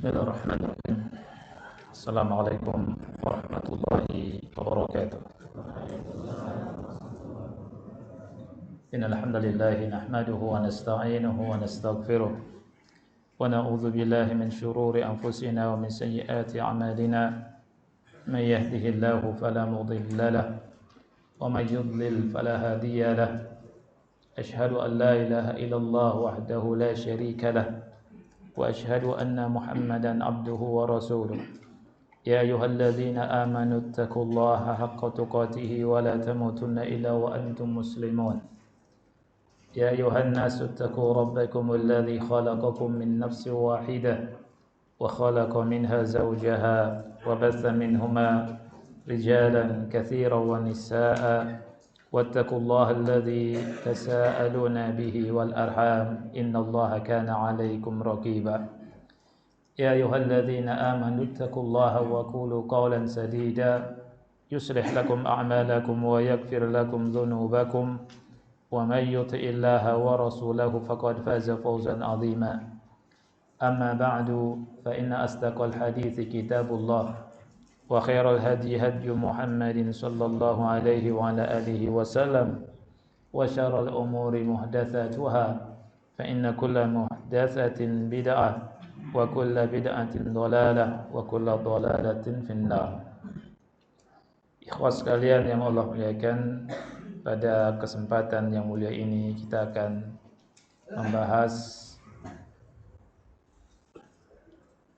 Bismillahirrahmanirrahim. Assalamualaikum warahmatullahi wabarakatuh. Innal hamdalillah nahmaduhu wa nasta'inuhu wa nastaghfiruh wa na'udzu billahi min shururi anfusina wa min sayyiati a'malina. May yahdihillahu fala mudilla lahu wa may yudlil fala hadiya lahu. Ashhadu an la ilaha illallah wahdahu la syarika lahu وأشهد أن محمدا عبده ورسوله يا أيها الذين آمنوا اتقوا الله حق تقاته ولا تموتن إلا وأنتم مسلمون يا أيها الناس اتقوا ربكم الذي خلقكم من نفس واحدة وخلق منها زوجها وبث منهما رجالا كثيرا ونساء واتقوا الله الذي تساءلون به والأرحام إن الله كان عليكم رقيبا يا أيها الذين آمنوا اتقوا الله وقولوا قولا سديدا يصلح لكم أعمالكم ويغفر لكم ذنوبكم ومن يطع الله ورسوله فقد فاز فوزا عظيما أما بعد فإن أصدق الحديث كتاب الله وخير الهدي هدي محمد صلى الله عليه وعلى آله وسلم وشر الأمور محدثاتها فإن كل محدثة بدعة وكل بدعة ضلالة وكل ضلالة في النار. Ikhwas sekalian yang Allah muliakan, pada kesempatan yang mulia ini kita akan membahas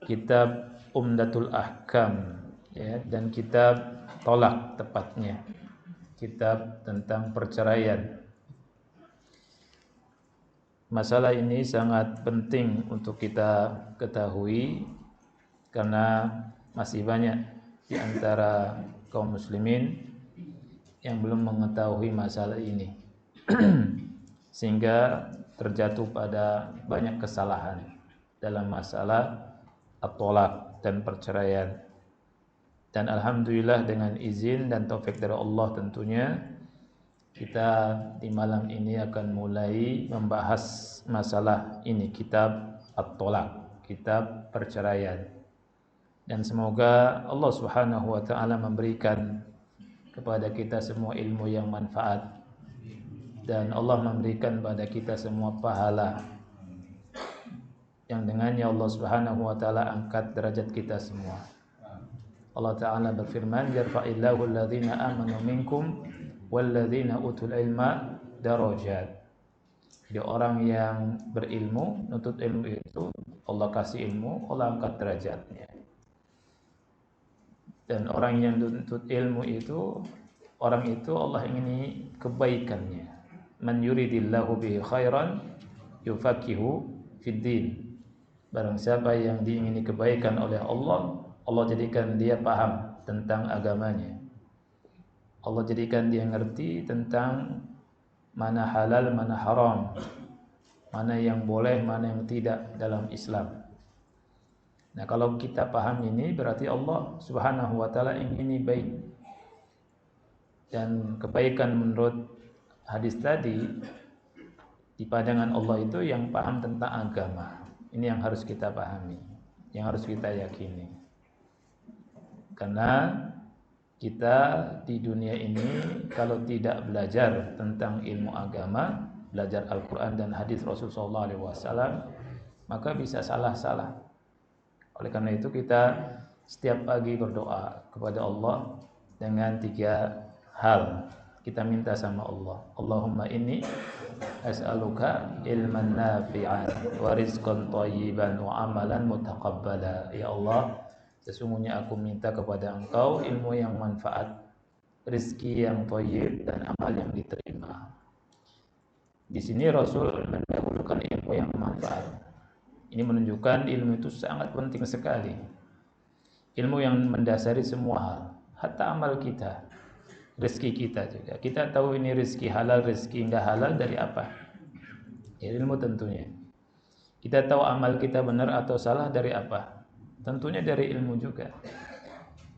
kitab Umdatul Ahkam, ya, dan kitab tolak, tepatnya kitab tentang perceraian. Masalah ini sangat penting untuk kita ketahui karena masih banyak di antara kaum muslimin yang belum mengetahui masalah ini sehingga terjatuh pada banyak kesalahan dalam masalah at-tolak dan perceraian. Dan alhamdulillah dengan izin dan taufik dari Allah tentunya kita di malam ini akan mulai membahas masalah ini, kitab At-Tolak, kitab perceraian. Dan semoga Allah Subhanahu wa taala memberikan kepada kita semua ilmu yang manfaat dan Allah memberikan pada kita semua pahala yang dengannya Allah Subhanahu wa taala angkat derajat kita semua. Allah Ta'ala berfirman, yarfa'illahu alladhina amanu minkum walladhina utul ilma darajat. Jadi orang yang berilmu, nuntut ilmu itu, Allah kasih ilmu, Allah angkat derajatnya. Dan orang yang nuntut ilmu itu, orang itu Allah ingini kebaikannya. Man yuridillahu bihi khairan yufaqihu fid din. Barang siapa yang diingini kebaikan oleh Allah, Allah jadikan dia paham tentang agamanya. Allah jadikan dia ngerti tentang mana halal, mana haram, mana yang boleh, mana yang tidak dalam Islam. Nah, kalau kita paham ini berarti Allah Subhanahu wa taala ingin baik. Dan kebaikan menurut hadis tadi di pandangan Allah itu yang paham tentang agama. Ini yang harus kita pahami, yang harus kita yakini. Karena kita di dunia ini kalau tidak belajar tentang ilmu agama, belajar Al-Quran dan hadis Rasulullah SAW, maka bisa salah-salah. Oleh karena itu kita setiap pagi berdoa kepada Allah dengan 3 hal. Kita minta sama Allah, Allahumma inni as'aluka ilman nafi'an wa rizqan thayyiban wa amalan mutaqabbala. Ya Allah, sesungguhnya aku minta kepada Engkau ilmu yang manfaat, rezeki yang thayyib dan amal yang diterima. Di sini Rasul mendahulukan ilmu yang manfaat. Ini menunjukkan ilmu itu sangat penting sekali. Ilmu yang mendasari semua hal, hatta amal kita, rezeki kita juga. Kita tahu ini rezeki halal, rezeki enggak halal dari apa? Ya, ilmu tentunya. Kita tahu amal kita benar atau salah dari apa? Tentunya dari ilmu juga.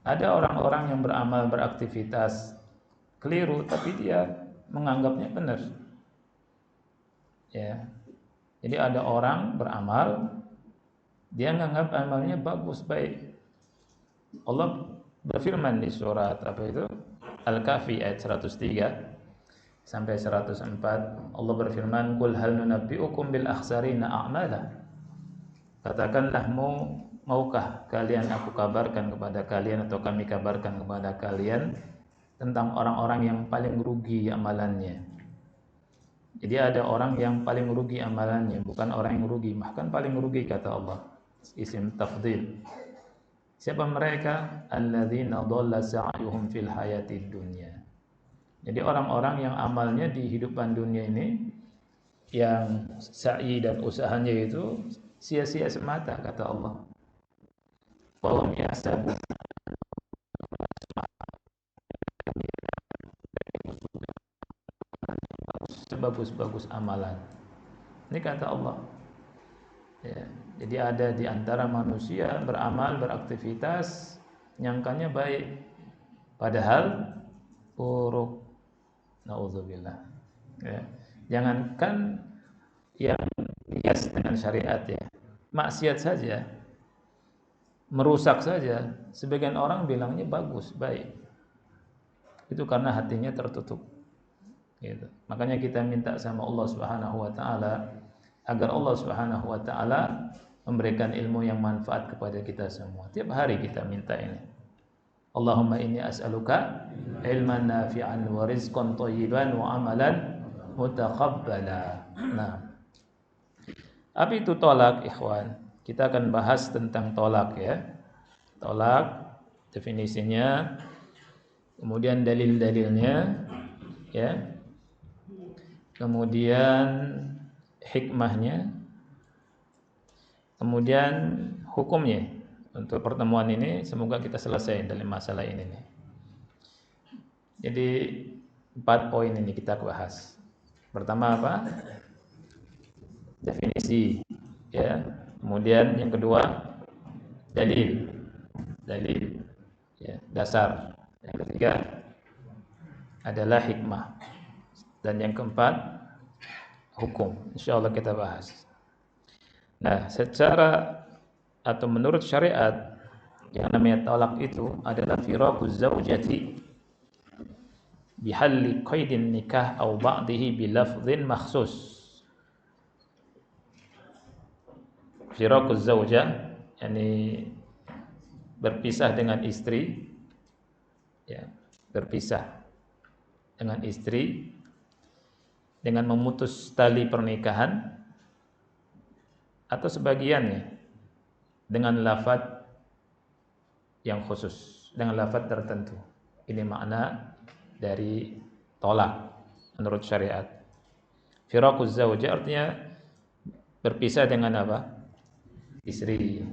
Ada orang-orang yang beramal, beraktivitas keliru, tapi dia menganggapnya benar. Ya, jadi ada orang beramal Dia nganggap amalnya bagus, baik. Allah berfirman di surat apa itu? Al-Kahfi ayat 103 sampai 104. Allah berfirman, "Qul hal nunabbi'ukum bil akhsarina a'mala." Katakanlah, maukah kalian aku kabarkan kepada kalian atau kami kabarkan kepada kalian tentang orang-orang yang paling rugi amalannya. Jadi ada orang yang paling rugi amalannya, bukan orang yang rugi, bahkan paling rugi kata Allah. Isim tafdhil. Siapa mereka? Alladzina dhalla sa'yuhum fil hayatid dunya. Jadi orang-orang yang amalnya di hidupan dunia ini, yang sa'i dan usahanya itu sia-sia semata kata Allah. Wahum yahsabu sebagus-bagus amalan. Ini kata Allah. Ya, jadi ada di antara manusia beramal, beraktivitas, nyangkanya baik, padahal buruk. Nauzubillah. Ya. Jangankan yang hias dengan syariat ya, maksiat saja, merusak saja, sebagian orang bilangnya bagus, baik. Itu karena hatinya tertutup. Gitu. Makanya kita minta sama Allah Subhanahu wa taala agar Allah Subhanahu wa taala memberikan ilmu yang manfaat kepada kita semua. Tiap hari kita minta ini. Allahumma inni as'aluka ilman nafi'an wa rizqan thayyiban wa amalan mutaqabbala. Nah, apa itu tolak, ikhwan? Kita akan bahas tentang tolak ya. Tolak, definisinya, kemudian dalil-dalilnya ya. Kemudian hikmahnya, kemudian hukumnya. Untuk pertemuan ini semoga kita selesai dalam masalah ini nih. Jadi 4 poin ini kita bahas. Pertama apa? Definisi ya. Kemudian yang kedua dalil ya, dasar. Yang ketiga adalah hikmah. Dan yang keempat hukum. Insyaallah kita bahas. Nah, secara atau menurut syariat yang namanya talak itu adalah firaquz zaujati bihalli qaidin nikah atau ba'dihi bilafdhin makhsus. Firaquz zaujah yakni berpisah dengan istri ya, berpisah dengan istri dengan memutus tali pernikahan atau sebagiannya dengan lafaz yang khusus, dengan lafaz tertentu. Ini makna dari tolak menurut syariat. Firaquz zaujah artinya berpisah dengan apa? Istri.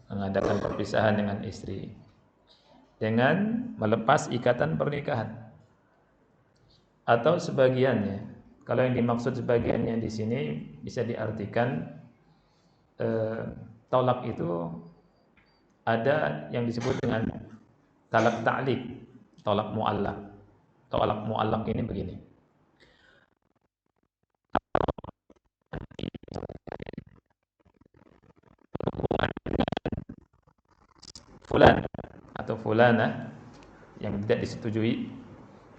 Mengadakan perpisahan dengan istri dengan melepas ikatan pernikahan atau sebagiannya. Kalau yang dimaksud sebagiannya di sini bisa diartikan tolak itu ada yang disebut dengan talak ta'liq, tolak mu'allaq. Tolak mu'allaq ini begini. Fulan atau fulana yang tidak disetujui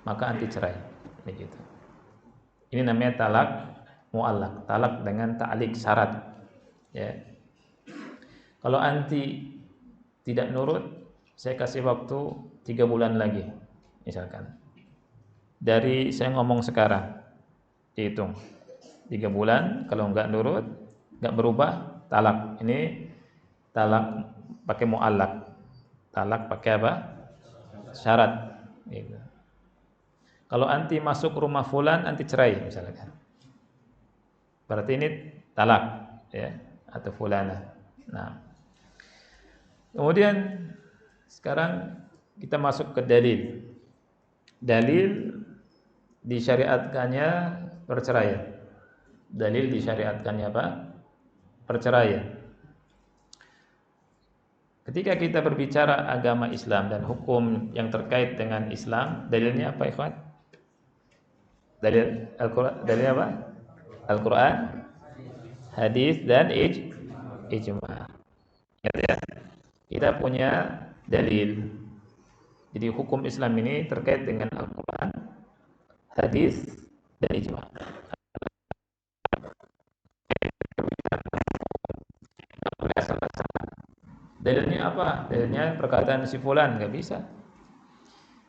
maka anti cerai. Begitu. Ini namanya talak mu'allaq, talak dengan ta'liq syarat. Ya. Kalau anti tidak nurut, saya kasih waktu 3 bulan lagi, misalkan. Dari saya ngomong sekarang, dihitung 3 bulan. Kalau enggak nurut, enggak berubah, talak. Ini talak pakai mu'allaq. Talak pakai apa? Syarat. Gitu. Kalau anti masuk rumah fulan, anti cerai, misalkan. Berarti ini talak, ya, atau fulana. Nah. Kemudian sekarang kita masuk ke dalil. Dalil disyariatkannya perceraian. Dalil disyariatkannya apa? Perceraian. Ketika kita berbicara agama Islam dan hukum yang terkait dengan Islam, dalilnya apa, ikhwan? Dalil Al-Qur'an, dalil apa? Al-Qur'an, hadis dan ijma'. ya. Kita punya dalil. Jadi hukum Islam ini terkait dengan Al-Quran, hadis, dan ijma. Dalilnya apa? Dalilnya perkataan si fulan, nggak bisa.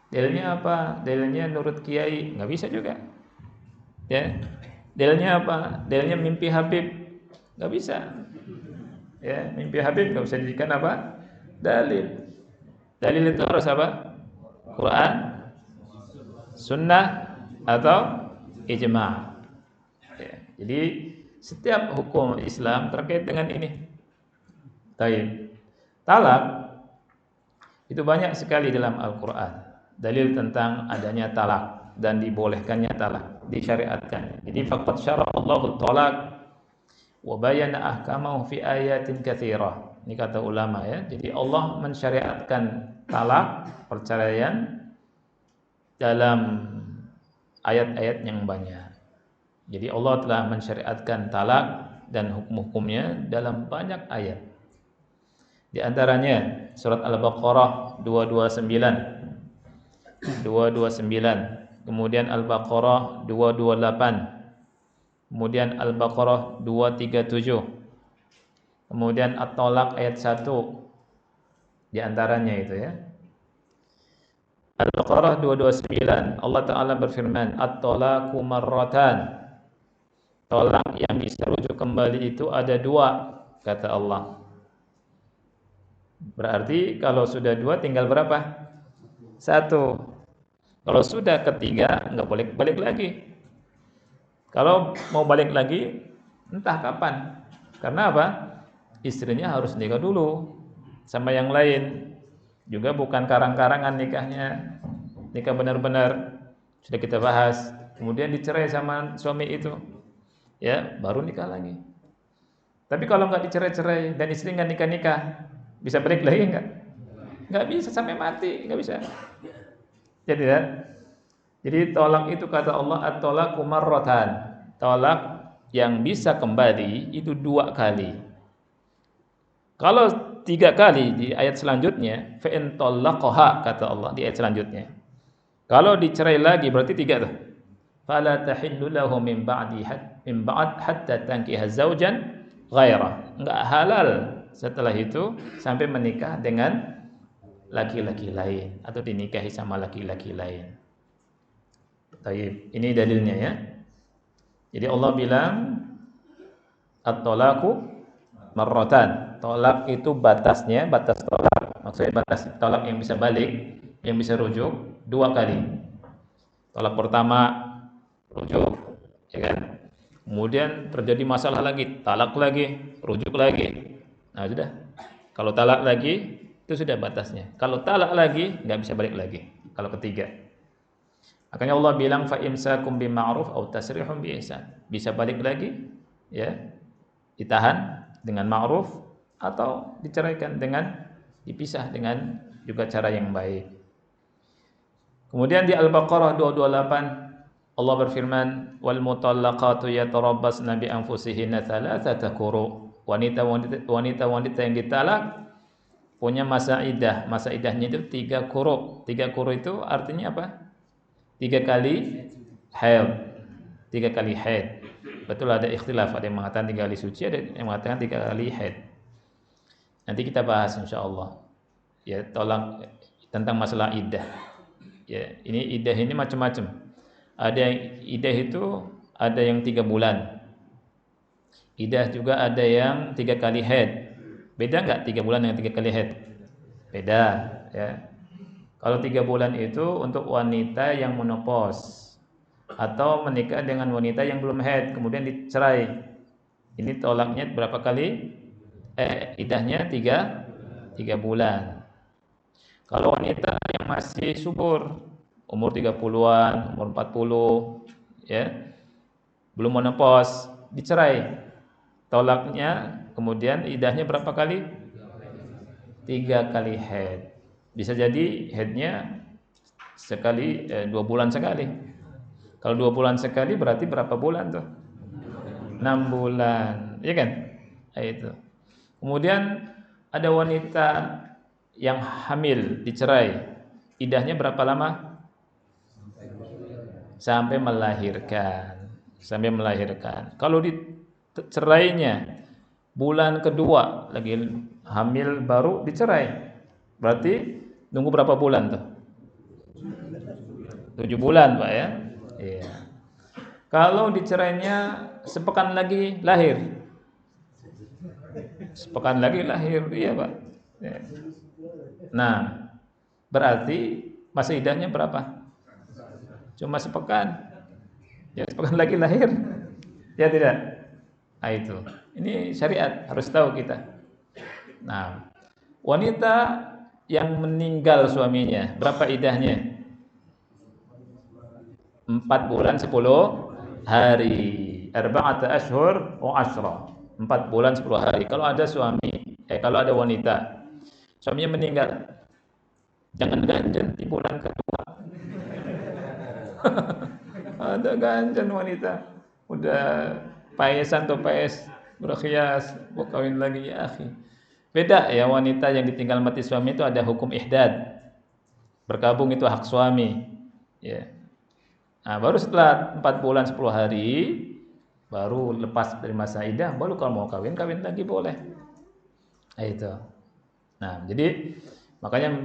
Dalilnya apa? Dalilnya nurut kiai, nggak bisa juga. Ya. Dalilnya apa? Dalilnya mimpi Habib, nggak bisa. Ya, mimpi Habib nggak bisa dijadikan apa? Dalil. Dalil itu harus apa? Quran, Sunnah, atau ijma. Ya. Jadi setiap hukum Islam terkait dengan ini. Baik. Talak itu banyak sekali dalam Al-Quran. Dalil tentang adanya talak dan dibolehkannya talak, disyariatkan. Jadi faqad syara Allahu talak wa bayana ahkamahu fi ayatin katsirah. Ini kata ulama ya. Jadi Allah mensyariatkan talak, perceraian dalam ayat-ayat yang banyak. Jadi Allah telah mensyariatkan talak dan hukum-hukumnya dalam banyak ayat. Di antaranya surat Al-Baqarah 229, kemudian Al-Baqarah 228, kemudian Al-Baqarah 237, kemudian At-Talaq ayat 1, di antaranya itu ya. Al-Baqarah 229, Allah Ta'ala berfirman, At-Talaqu marratan. Tolak yang bisa rujuk kembali itu ada dua, kata Allah. Berarti kalau sudah dua tinggal berapa? Satu. Kalau sudah ketiga nggak boleh balik lagi. Kalau mau balik lagi entah kapan. Karena apa? Istrinya harus nikah dulu sama yang lain. Juga bukan karang-karangan nikahnya. Nikah benar-benar sudah kita bahas. Kemudian dicerai sama suami itu. Ya, baru nikah lagi. Tapi kalau nggak dicerai-cerai dan istri nggak nikah-nikah, bisa balik lagi enggak? Enggak bisa sampai mati, enggak bisa. Jadi ya. Jadi tolak itu kata Allah at-talaqu marratan. Tolak yang bisa kembali itu 2 kali. Kalau 3 kali di ayat selanjutnya, fa in talaqaha kata Allah di ayat selanjutnya. Kalau dicerai lagi berarti 3 tuh. Fala tahillu lahu min ba'd hatta tankiha zaujan ghairah. Enggak halal setelah itu sampai menikah dengan laki-laki lain atau dinikahi sama laki-laki lain. Baik, ini dalilnya ya. Jadi Allah bilang at-talaqu marratan. Tolak itu batasnya, batas tolak. Maksudnya batas tolak yang bisa balik, yang bisa rujuk 2 kali. Tolak pertama rujuk, ya kan? Kemudian terjadi masalah lagi, talak lagi, rujuk lagi. Nah sudah, kalau talak lagi itu sudah batasnya. Kalau talak lagi nggak bisa balik lagi. Kalau ketiga, makanya Allah bilang fa imsakum bima'ruf aw tasrihum bi ihsan. Bisa balik lagi, ya, ditahan dengan ma'ruf atau diceraikan dengan dipisah dengan juga cara yang baik. Kemudian di Al-Baqarah 228 Allah berfirman wal mutallaqatu yatarabbasna bi anfusihinna thalathata quru. Wanita yang ditalak punya masa iddah. Masa iddahnya itu 3 quru. 3 quru itu artinya apa? 3 kali haid. 3 kali haid. Betul ada ikhtilaf, ada yang mengatakan 3 kali suci, ada yang mengatakan 3 kali haid. Nanti kita bahas insyaallah. Ya, tolak tentang masalah iddah. Ya, ini iddah ini macam-macam. Ada yang iddah itu ada yang 3 bulan. Iddah juga ada yang 3 kali haid. Beda enggak 3 bulan dengan 3 kali haid? Beda, ya. Kalau 3 bulan itu untuk wanita yang menopause atau menikah dengan wanita yang belum haid kemudian dicerai. Ini tolaknya berapa kali? Iddahnya 3 bulan. Kalau wanita yang masih subur, umur 30-an, umur 40, ya, belum menopause, dicerai. Tolaknya kemudian iddahnya berapa kali? 3 kali haid. Bisa jadi haidnya sekali 2 bulan sekali. Kalau 2 bulan sekali berarti berapa bulan tuh? 6 bulan, iya kan? Itu. Kemudian ada wanita yang hamil dicerai, iddahnya berapa lama? Sampai melahirkan. Sampai melahirkan. Kalau dicerainya bulan kedua lagi hamil baru dicerai, berarti nunggu berapa bulan tuh? 7 bulan, Pak ya. Iya. Kalau dicerainya sepekan lagi lahir. Sepekan lagi lahir, iya, Pak. Ya. Nah, berarti masa iddahnya berapa? Cuma sepekan. Ya, sepekan lagi lahir. Ya tidak? Nah, itu. Ini syariat, harus tahu kita. Nah, wanita yang meninggal suaminya, berapa iddahnya? 4 bulan 10 hari. Arba'ata ashhur wa ashra. 4 bulan 10 hari. Kalau ada kalau ada wanita suaminya meninggal, jangan ganjen di bulan kedua. Ada ganjen wanita udah paesan atau paes berkhias mau kawin lagi, ya akhi. Beda ya, wanita yang ditinggal mati suami itu ada hukum ihdad. Berkabung itu hak suami. Ya. Nah, baru setelah 4 bulan 10 hari baru lepas dari masa iddah, baru kalau mau kawin lagi boleh. Nah, itu. Nah, jadi makanya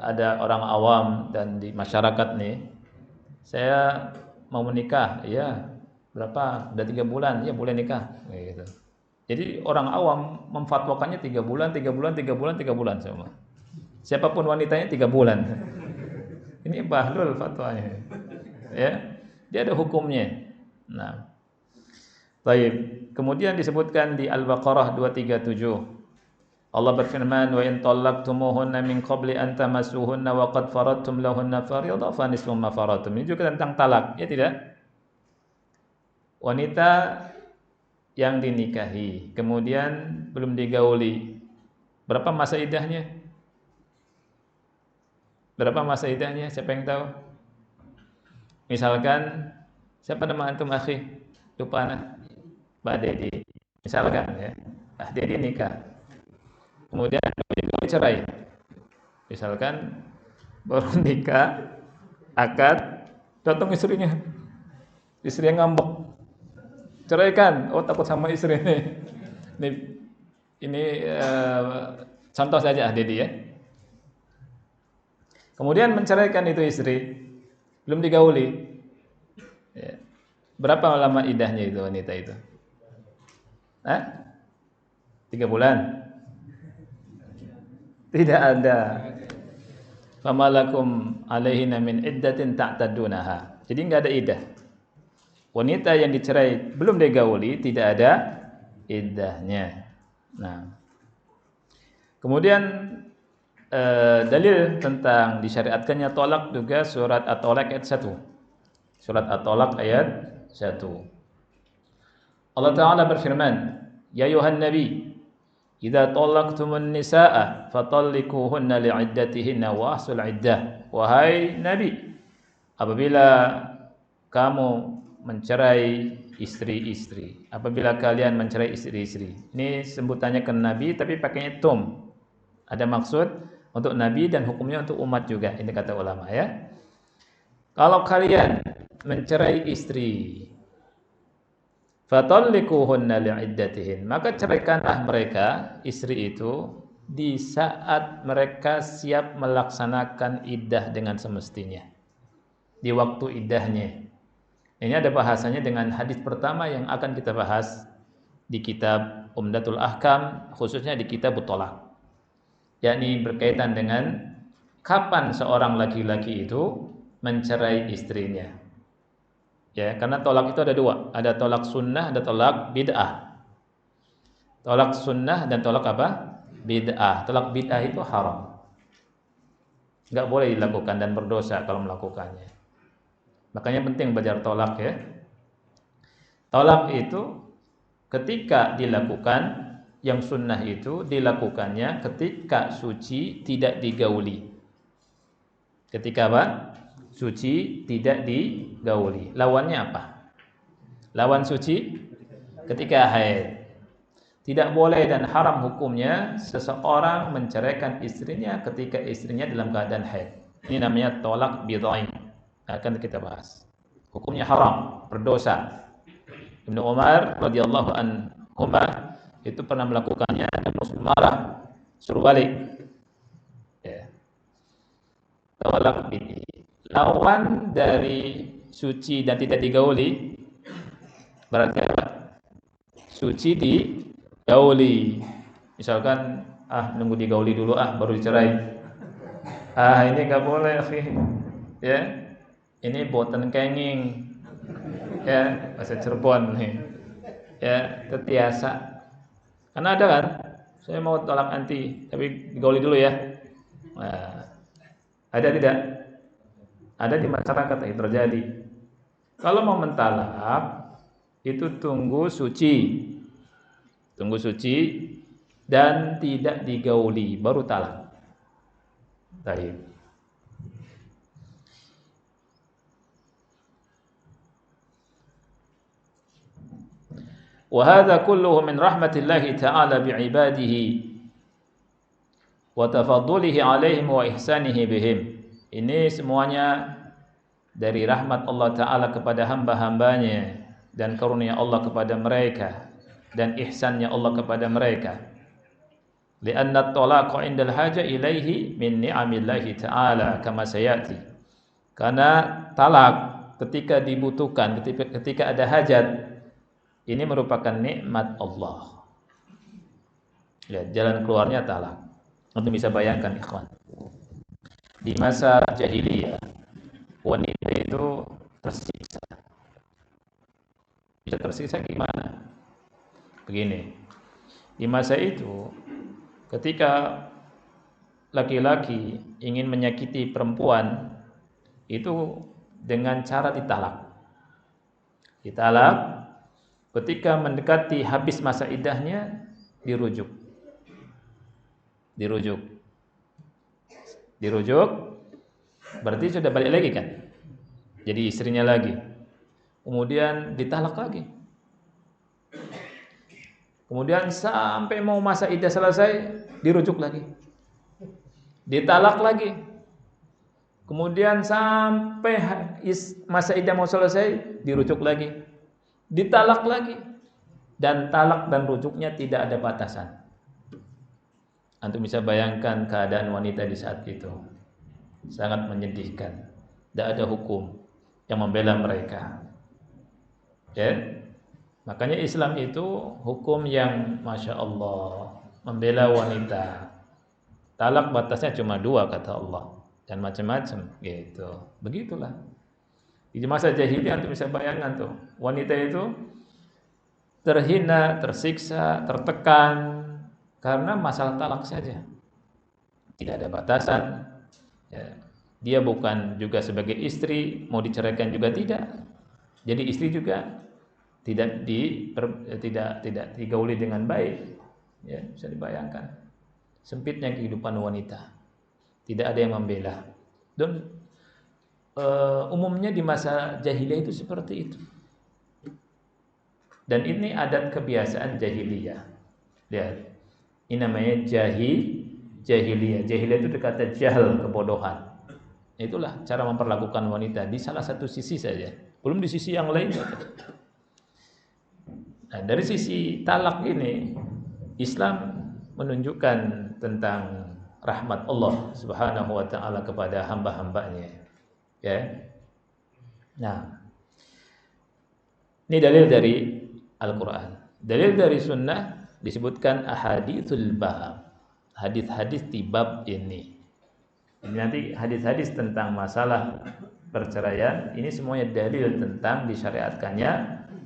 ada orang awam dan di masyarakat nih, saya mau menikah, ya berapa? Udah 3 bulan, ya boleh nikah, gitu. Jadi orang awam memfatwakannya 3 bulan, 3 bulan, 3 bulan, 3 bulan semua. Siapapun wanitanya 3 bulan. Ini bahlul fatwanya. Ya, dia ada hukumnya. Nah, baik. Kemudian disebutkan di Al-Baqarah 237. Allah berfirman, "Wa in talaqtumuhunna min qabli an tamassuhunna wa qad faradtum lahunna fariidatan fa nisfu ma faradtum." Ini juga tentang talak, ya tidak? Wanita yang dinikahi, kemudian belum digauli, berapa masa iddahnya? Berapa masa iddahnya? Siapa yang tahu? Misalkan, siapa nama antum akhi? Lupa anak. Mbak Dedi. Misalkan ya, Mbak Dedi nikah. Kemudian cerai. Misalkan baru nikah, akad, datang istrinya. Istrinya ngambek. Ceraikan. Oh, takut sama istri ini. Ini contoh saja Dedi ya. Kemudian menceraikan itu istri, belum digauli. Ya. Berapa lama iddahnya itu wanita itu? 3 bulan? Tidak ada. Famalakum alaihina min iddatin ta'tadunaha. Jadi enggak ada iddah. Wanita yang dicerai belum digauli tidak ada iddahnya. Nah. Kemudian dalil tentang disyariatkannya tolak juga surat At-Tolak ayat 1. Surat At-Tolak ayat 1. Allah Ta'ala berfirman, "Ya ayuhan nabi, idza talaqtumun nisaa fatalliquhunna li'iddatihinna wa ahsul iddah." Wahai nabi, apabila kamu mencerai istri-istri, apabila kalian mencerai istri-istri. Ini sebutannya ke nabi tapi pakainya tum. Ada maksud untuk nabi dan hukumnya untuk umat juga. Ini kata ulama ya. Kalau kalian mencerai istri, fatalliquhunna li'iddatihin, maka ceraikanlah mereka istri itu di saat mereka siap melaksanakan iddah dengan semestinya, di waktu iddahnya. Ini ada bahasanya dengan hadis pertama yang akan kita bahas di kitab Umdatul Ahkam, khususnya di kitab Tolak, yakni berkaitan dengan kapan seorang laki-laki itu mencerai istrinya. Ya, karena tolak itu ada dua, ada tolak sunnah, ada tolak bid'ah. Tolak sunnah dan tolak apa? Bid'ah. Tolak bid'ah itu haram, nggak boleh dilakukan dan berdosa kalau melakukannya. Makanya penting belajar tolak ya. Tolak itu ketika dilakukan, yang sunnah itu dilakukannya ketika suci tidak digauli. Ketika apa? Suci tidak digauli. Lawannya apa? Lawan suci ketika haid. Tidak boleh dan haram hukumnya seseorang menceraikan istrinya ketika istrinya dalam keadaan haid. Ini namanya tolak bid'ah. Akan kita bahas. Hukumnya haram, berdosa. Ibnu Umar radhiyallahu anhuma itu pernah melakukannya dan Rasul marah, suruh balik. Ya. Tolak bid'ah. Lawan dari suci dan tidak digauli berarti apa? Suci digauli. Misalkan nunggu digauli dulu baru dicerai. Ini enggak boleh, akhi. Ya. Ini boten kenging. Ya, bahasa Cirebon nih. Ya, tetiasa. Karena ada kan, saya mau tolak anti, tapi digauli dulu ya. Nah, ada tidak? Ada di masyarakat yang terjadi. Kalau mau mentalak itu tunggu suci dan tidak digauli baru talak. Baik. Wa hadza kulluhu min rahmatillahi ta'ala bi'ibadihi wa tafaddulihi 'alaihim wa ihsanihi bihim. Ini semuanya dari rahmat Allah Ta'ala kepada hamba-hambanya dan karunia Allah kepada mereka dan ihsannya Allah kepada mereka. Lianna at-talaqa 'indal haja ilaihi min ni'amillahi ta'ala kama sayati. Karena talak ketika dibutuhkan, ketika ada hajat, ini merupakan nikmat Allah. Lihat jalan keluarnya talak. Untuk bisa bayangkan ikhwan. Di masa jahiliyah wanita itu tersiksa. Bisa tersiksa gimana? Begini, di masa itu ketika laki-laki ingin menyakiti perempuan itu dengan cara ditalak. Ditalak, ketika mendekati habis masa iddahnya dirujuk. Berarti sudah balik lagi kan? Jadi istrinya lagi. Kemudian ditalak lagi. Kemudian sampai mau masa iddah selesai, dirujuk lagi. Ditalak lagi. Kemudian sampai masa iddah mau selesai, dirujuk lagi. Ditalak lagi. Dan talak dan rujuknya tidak ada batasan. Antum bisa bayangkan keadaan wanita di saat itu. Sangat menyedihkan. Tidak ada hukum yang membela mereka. Ya. Makanya Islam itu hukum yang Masya Allah membela wanita. Talak batasnya cuma 2 kata Allah. Dan macam-macam gitu. Begitulah. Di masa jahiliyah antum bisa bayangkan tuh. Wanita itu terhina, tersiksa, tertekan karena masalah talak saja. Tidak ada batasan. Ya. Dia bukan juga sebagai istri, mau diceraikan juga tidak. Jadi istri juga tidak digauli dengan baik. Ya, bisa dibayangkan. Sempitnya kehidupan wanita. Tidak ada yang membela. Dan umumnya di masa jahiliyah itu seperti itu. Dan ini adat kebiasaan jahiliyah. Lihat. Ini namanya jahiliyah. Jahiliyah itu kata jahil, kebodohan. Itulah cara memperlakukan wanita di salah satu sisi saja. Belum di sisi yang lain. Nah, dari sisi talak ini, Islam menunjukkan tentang rahmat Allah Subhanahu wa taala kepada hamba-hambanya. Ya. Nah, ini dalil dari Al-Qur'an. Dalil dari sunnah disebutkan ahaditsul bab. Hadis-hadis di bab ini. Ini nanti hadis-hadis tentang masalah perceraian, ini semuanya dalil tentang disyariatkannya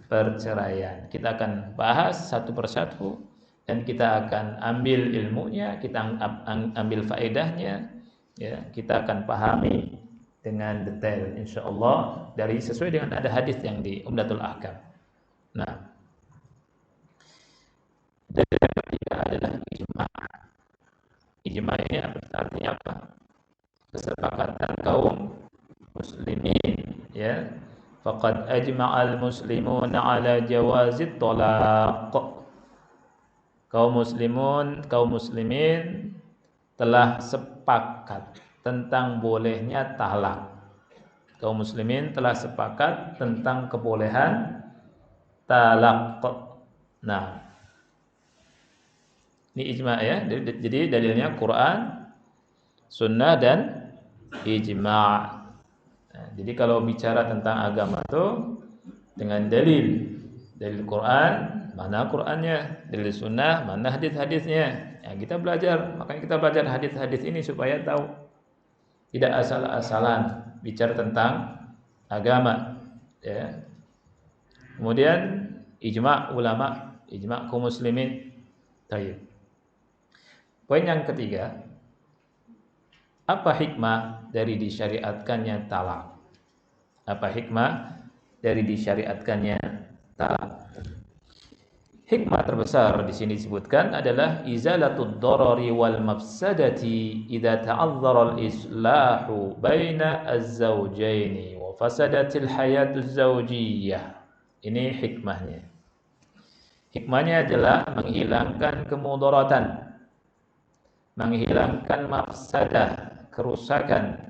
perceraian. Kita akan bahas satu persatu dan kita akan ambil ilmunya, kita ambil faedahnya, ya, kita akan pahami dengan detail insyaallah dari sesuai dengan ada hadis yang di Umdatul Ahkam. Nah, dan yang ketiga adalah ijma'. Ijma' ini artinya apa? Kesepakatan kaum muslimin, ya. Faqad ajma'al muslimuna ala jawazit talaq. kaum muslimin telah sepakat tentang bolehnya talak. Kaum muslimin telah sepakat tentang kebolehan talak. Nah, ini ijma ya. Jadi dalilnya Quran, sunnah dan ijma'. Nah, jadi kalau bicara tentang agama itu dengan dalil Quran, mana Qurannya, dalil sunnah, mana hadis-hadisnya. Ya, kita belajar, makanya kita belajar hadis-hadis ini supaya tahu, tidak asal-asalan bicara tentang agama. Ya. Kemudian ijma' ulama, ijma' kaum muslimin. Baik. Poin yang ketiga, apa hikmah dari disyariatkannya talak? Apa hikmah dari disyariatkannya talak? Hikmah terbesar di sini disebutkan adalah izalatud darari wal mafsadati idza ta'azzara al-islahu baina az-zawjaini wa fasadatil hayatuz zawjiyah. Ini hikmahnya. Hikmahnya adalah menghilangkan kemudaratan, menghilangkan mafsadah, kerusakan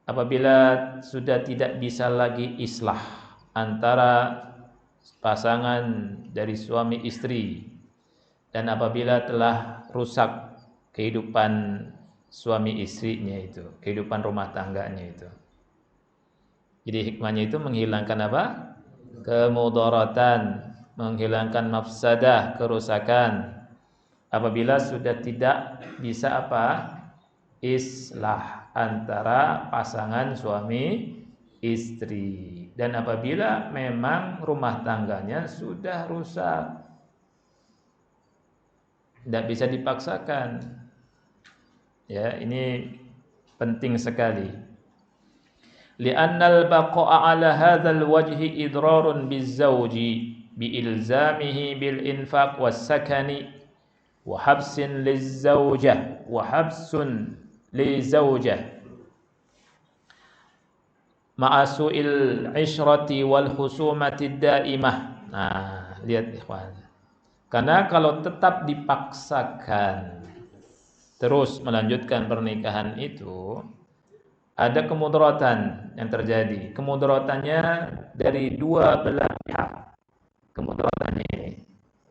apabila sudah tidak bisa lagi islah antara pasangan dari suami istri, dan apabila telah rusak kehidupan suami istrinya itu, kehidupan rumah tangganya itu. Jadi hikmahnya itu menghilangkan apa? Kemudaratan, menghilangkan mafsadah, kerusakan apabila sudah tidak bisa apa? Islah antara pasangan suami istri, dan apabila memang rumah tangganya sudah rusak, tidak bisa dipaksakan. Ya, ini penting sekali. Li'annal baqa'a 'ala hadzal wajhi idrarun bizawji biilzamihi bil infaq was sakani wa habsin lizawjah wa habsun lizawjah ma'asu'il isyrati wal husumati daimah. Nah, lihat ikhwan. Karena kalau tetap dipaksakan terus melanjutkan pernikahan itu, ada kemudaratan yang terjadi. Kemudaratannya dari dua belah pihak. Kemudaratannya ini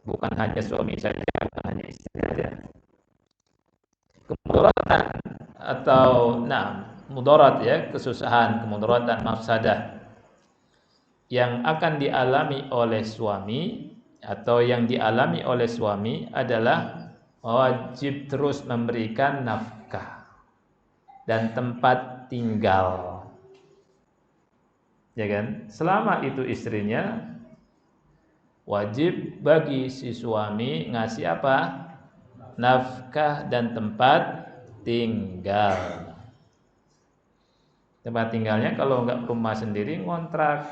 bukan hanya suami saja, bukan hanya istri saja. Kemudaratan atau mudarat ya, kesusahan, kemudaratan, mafsadah yang akan dialami oleh suami atau yang dialami oleh suami adalah wajib terus memberikan nafkah dan tempat tinggal, ya kan? Selama itu istrinya, wajib bagi si suami ngasih apa? Nafkah dan tempat tinggal. Tempat tinggalnya kalau enggak rumah sendiri, ngontrak.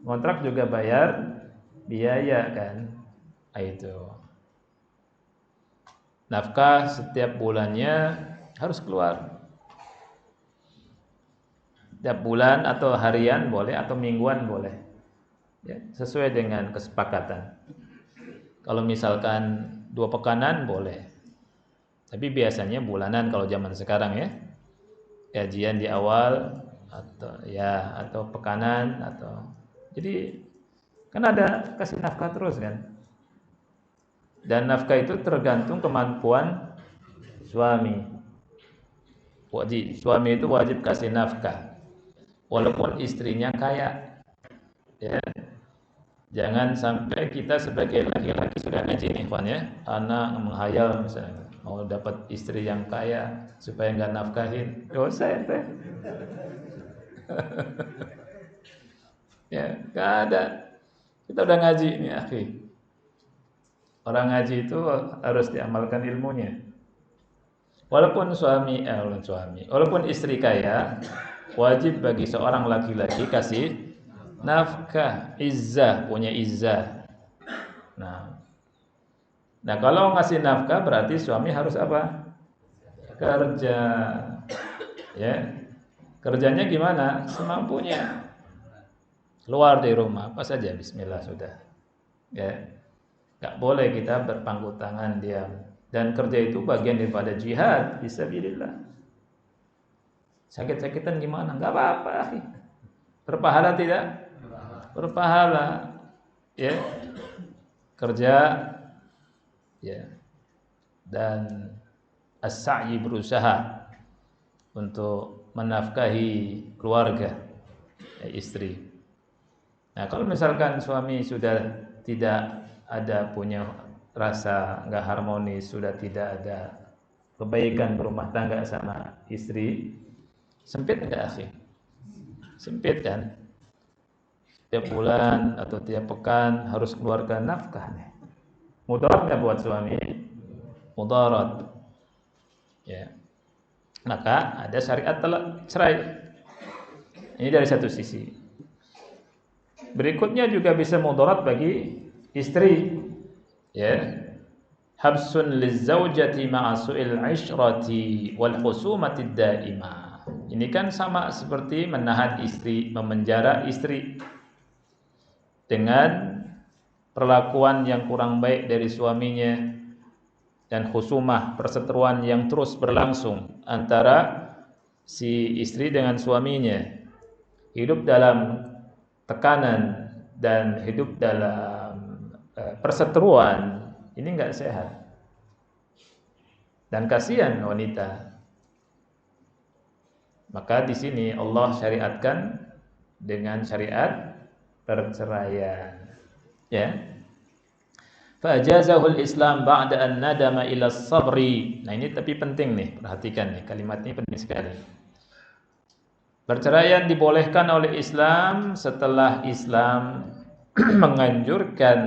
Ngontrak juga bayar biaya kan. Itu. Nafkah setiap bulannya harus keluar. Setiap bulan atau harian boleh, atau mingguan boleh. Ya, sesuai dengan kesepakatan. Kalau misalkan 2 pekanan boleh. Tapi biasanya bulanan kalau zaman sekarang ya. Gajian di awal atau pekanan atau, jadi kan ada kasih nafkah terus kan, dan nafkah itu tergantung kemampuan suami. Suami itu wajib kasih nafkah walaupun istrinya kaya, ya. Jangan sampai kita sebagai laki-laki sudah ngaji nih Pak ya, anak menghayal misalnya mau dapat istri yang kaya supaya enggak nafkahin. Dosa ente. Ya, enggak ada. Kita udah ngaji nih, akhi. Orang ngaji itu harus diamalkan ilmunya. Walaupun walaupun istri kaya, wajib bagi seorang laki-laki kasih nafkah, izzah, punya izzah. Nah, kalau ngasih nafkah berarti suami harus apa? Kerja. Ya. Kerjanya gimana? Semampunya. Keluar dari rumah apa saja bismillah sudah. Ya. Nggak boleh kita berpangku tangan diam. Dan kerja itu bagian daripada jihad fisabilillah. Sakit-sakitan gimana? Nggak apa-apa, akhi. Berpahala tidak? Berpahala. Ya. Kerja ya. Dan as-sa'yi, berusaha untuk menafkahi keluarga, istri. Nah, kalau misalkan suami sudah tidak ada punya rasa nggak harmonis, sudah tidak ada kebaikan berumah tangga sama istri, sempit enggak, akhi? Sempit kan? Tiap bulan atau tiap pekan harus keluarkan nafkah nih. Mudarat nggak buat suami? Mudarat. Ya. Maka ada syariat cerai. Ini dari satu sisi. Berikutnya juga bisa mudarat bagi istri. Ya. Habsun lizaujati ma'a su'il 'ishrati wal khusumati daimah. Ini kan sama seperti menahan istri, memenjara istri dengan perlakuan yang kurang baik dari suaminya dan khusumah, perseteruan yang terus berlangsung antara si istri dengan suaminya. Hidup dalam tekanan dan hidup dalam perseteruan ini enggak sehat. Dan kasihan wanita. Maka di sini Allah syariatkan dengan syariat perceraian. Ya. Fa'ajazahul Islam ba'da an nadama ila sabri. Nah, ini tapi penting nih, perhatikan nih, kalimat ini penting sekali. Perceraian dibolehkan oleh Islam setelah Islam menganjurkan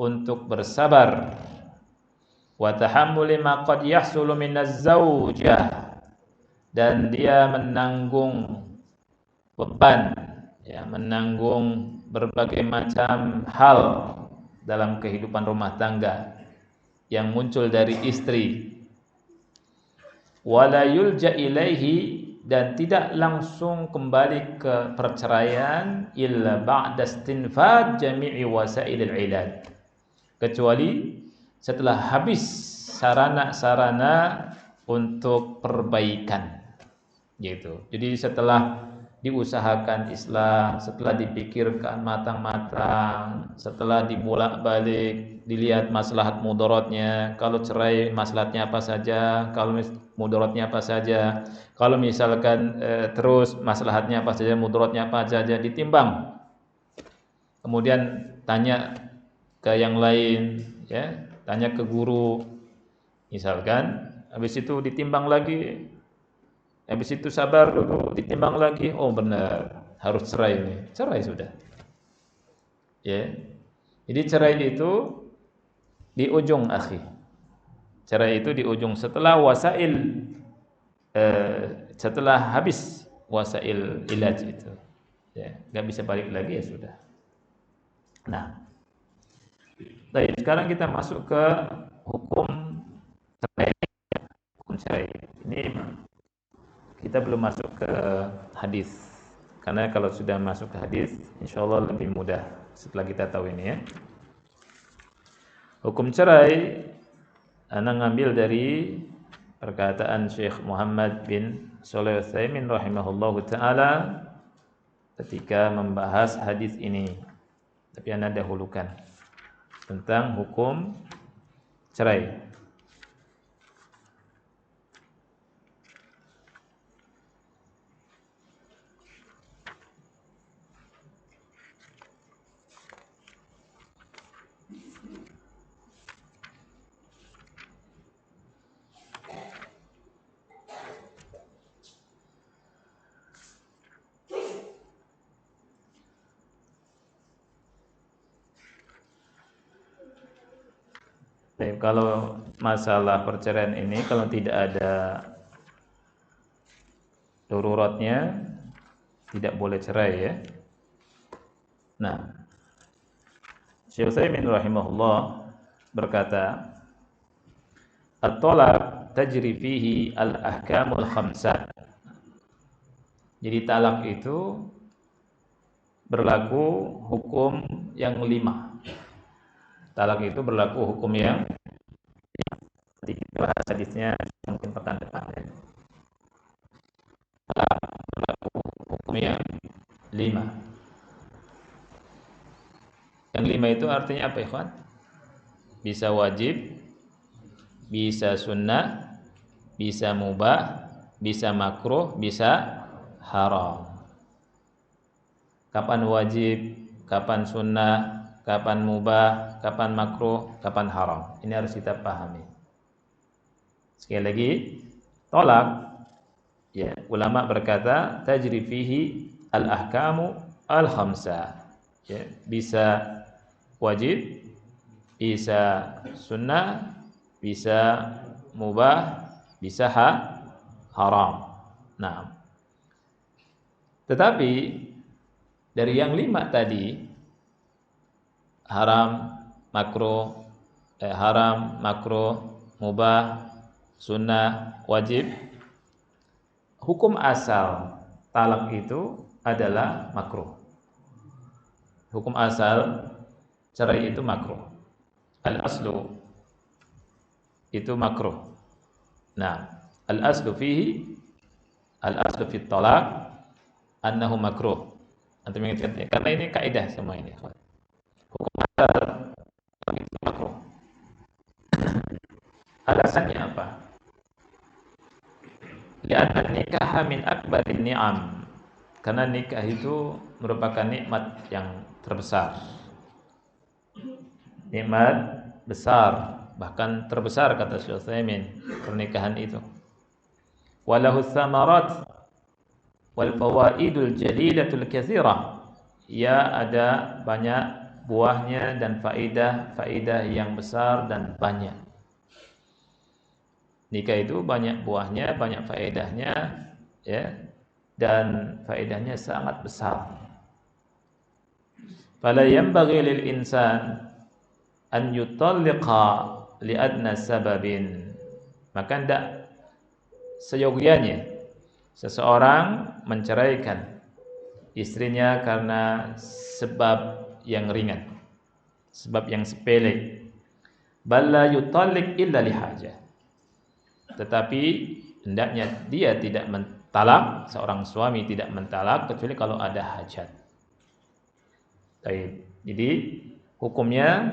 untuk bersabar wa tahammuli ma qad yahsulu minaz zaujah, dan dia menanggung beban, ya, menanggung berbagai macam hal dalam kehidupan rumah tangga yang muncul dari istri. Wala yulja ilaihi, dan tidak langsung kembali ke perceraian illa ba'da istinfad jami'i wasailil ilad, kecuali setelah habis sarana-sarana untuk perbaikan gitu. Jadi setelah diusahakan Islam, setelah dipikirkan matang-matang, setelah dibolak-balik, dilihat maslahat mudaratnya, kalau cerai maslahatnya apa saja, kalau mudaratnya apa saja, kalau misalkan terus maslahatnya apa saja, mudaratnya apa saja, ditimbang. Kemudian tanya ke yang lain, ya, tanya ke guru misalkan, habis itu ditimbang lagi. Habis itu sabar dulu, ditimbang lagi, oh benar, harus cerai ini. Cerai sudah. Ya. Jadi cerai itu di ujung, akhi. Cerai itu di ujung setelah wasail, setelah habis wasail ilaj itu. Ya, enggak bisa balik lagi, ya sudah. Nah. Baik, sekarang kita masuk ke hukum cerai. Hukum cerai. Ini kita belum masuk ke hadis, karena kalau sudah masuk ke hadis, insyaallah lebih mudah setelah kita tahu ini, ya. Hukum cerai, ana ngambil dari perkataan Syekh Muhammad bin Shalih Al-Utsaimin rahimahullahu taala ketika membahas hadis ini. Tapi ana dahulukan tentang hukum cerai. Kalau masalah perceraian ini, kalau tidak ada daruratnya, tidak boleh cerai, ya. Nah, Syekh Utsaimin rahimahullah berkata, at-talaq tajri fihi al-ahkamul khamsah. Jadi talak itu berlaku hukum yang 5. Talak itu berlaku hukum yang nanti kita bahas hadisnya mungkin pekan depan ya. Talak berlaku hukum yang 5. Yang 5 itu artinya apa, ikhwan? Bisa wajib, bisa sunnah, bisa mubah, bisa makruh, bisa haram. Kapan wajib, kapan sunnah, kapan mubah, kapan makruh, kapan haram. Ini harus kita pahami. Sekali lagi, tolak, ya, ulama berkata tajri fihi al-ahkamu al-khamsah. Ya, bisa wajib, bisa sunnah, bisa mubah, bisa haram. Nah, tetapi dari yang 5 tadi, haram, makruh, mubah, sunnah, wajib, hukum asal talak itu adalah makruh. Hukum asal cerai itu makruh. Al-aslu itu makruh. Nah, al-aslu fi talak annahu makruh. Antum ingat ya? Karena ini kaidah semua ini. Hukum asal itu makruh. Alasannya apa? Li'anna nikah min akbarin ni'am. Karena nikah itu merupakan nikmat yang terbesar. Nikmat besar, bahkan terbesar kata Syekh Utsaimin, pernikahan itu. Walahu tsamarat wal fawaidul jalilatul katsirah. Ya, ada banyak buahnya dan faidah yang besar dan banyak. Nikah itu banyak buahnya, banyak faedahnya, ya, dan faedahnya sangat besar. Fala yanbaghi lil insan an yutalliqa li adna sababin. Maka tidak seyogianya seseorang menceraikan istrinya karena sebab yang ringan, sebab yang sepele. Balla yutalliq illa lihajah. Tetapi hendaknya dia tidak mentalak, seorang suami tidak mentalak kecuali kalau ada hajat. Baik. Jadi hukumnya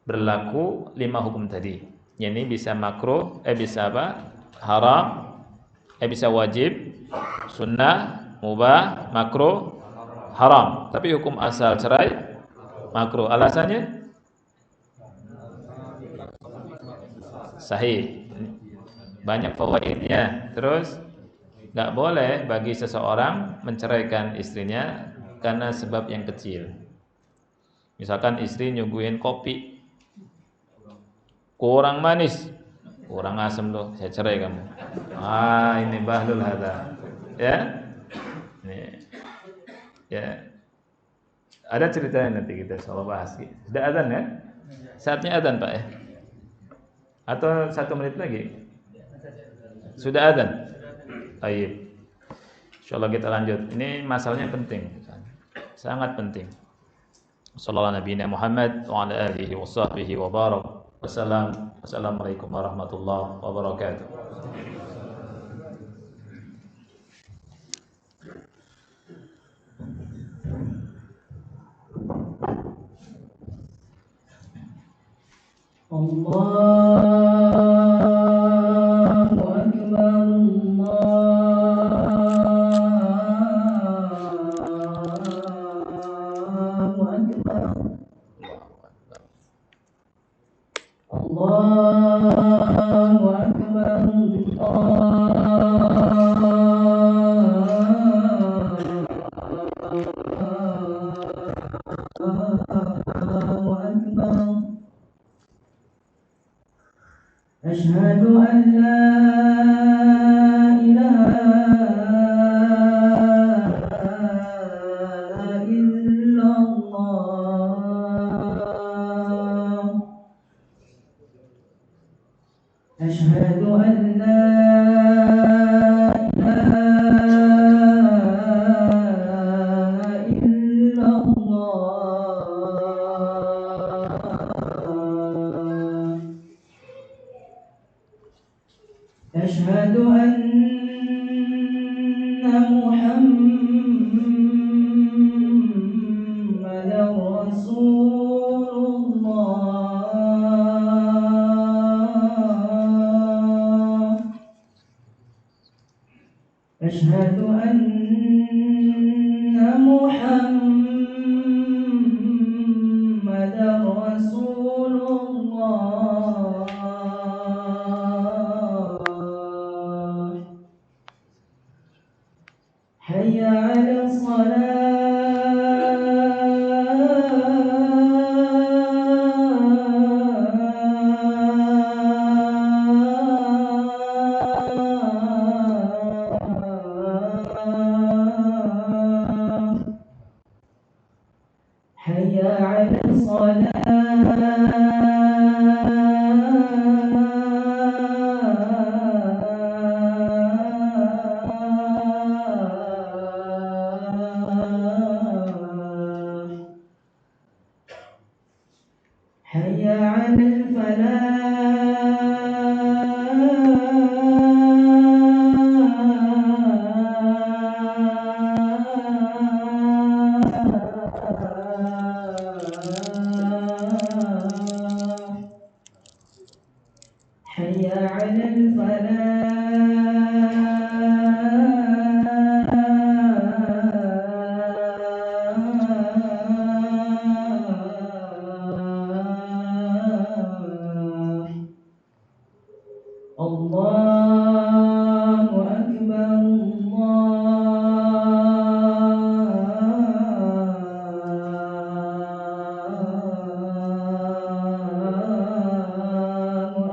berlaku 5 hukum tadi. Ini bisa makruh, bisa apa? Haram, bisa wajib, sunnah, mubah, makruh, haram. Tapi hukum asal cerai makruh. Alasannya sahih. Banyak fawaidnya. Terus enggak boleh bagi seseorang menceraikan istrinya karena sebab yang kecil. Misalkan istri nyuguhin kopi kurang manis, kurang asam loh, saya cerai kamu. Ini bahlul hada. Ya. Nih. Ya. Ada ceritanya nanti kita insyaallah bahas. Sudah azan ya? Saatnya azan, Pak ya? Atau 1 menit lagi? Sudah azan? Baik. Insyaallah kita lanjut. Ini masalahnya penting. Sangat penting. Sallallahu nabiyina Muhammad wa ala alihi wa sahbihi wa barak. Wassalamualaikum warahmatullahi wabarakatuh. Allahu akbar, Allahu akbar. Allahu akbar, Allahu akbar. Asyhadu an la ilaha illallah. Asyhadu an la ilaha illallah. أشهد أن محمدا رسول الله أشهد أن محمدا رسول الله حي على الصلاة حي على الصلاة حي على الفلاح حي على الفلاح الله أكبر الله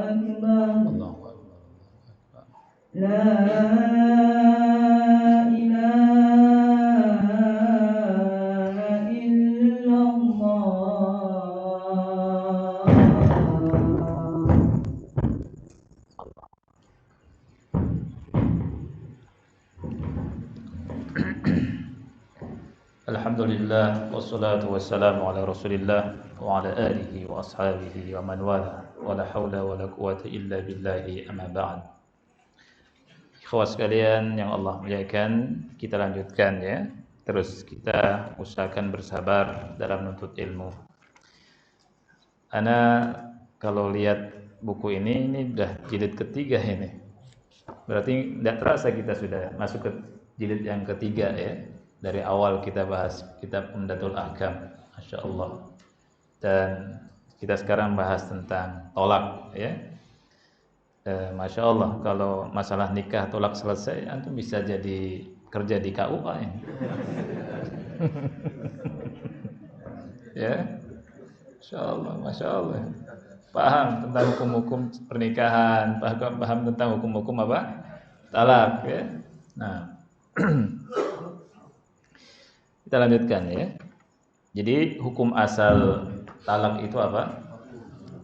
أكبر Allahu Akbar. لا إله إلا الله Alhamdulillah wassalatu wassalamu ala Rasulillah wa ala alihi wa ashabihi wa man wala wala haula wala quwata illa billahi amma ba'd. Ikhwas sekalian yang Allah muliakan, kita lanjutkan ya. Terus kita usahakan bersabar dalam menuntut ilmu. Ana kalau lihat buku ini udah jilid ketiga ini. Berarti tidak terasa kita sudah masuk ke jilid yang ketiga ya. Dari awal kita bahas kitab Umdatul Ahkam, Masya Allah. Dan kita sekarang bahas tentang tolak ya. Masya Allah, kalau masalah nikah tolak selesai, antum bisa jadi kerja di KUA ya. Ya, Masya Allah. Paham tentang hukum-hukum pernikahan, paham tentang hukum-hukum apa? Talak ya. Nah, kita lanjutkan ya. Jadi hukum asal talak itu apa?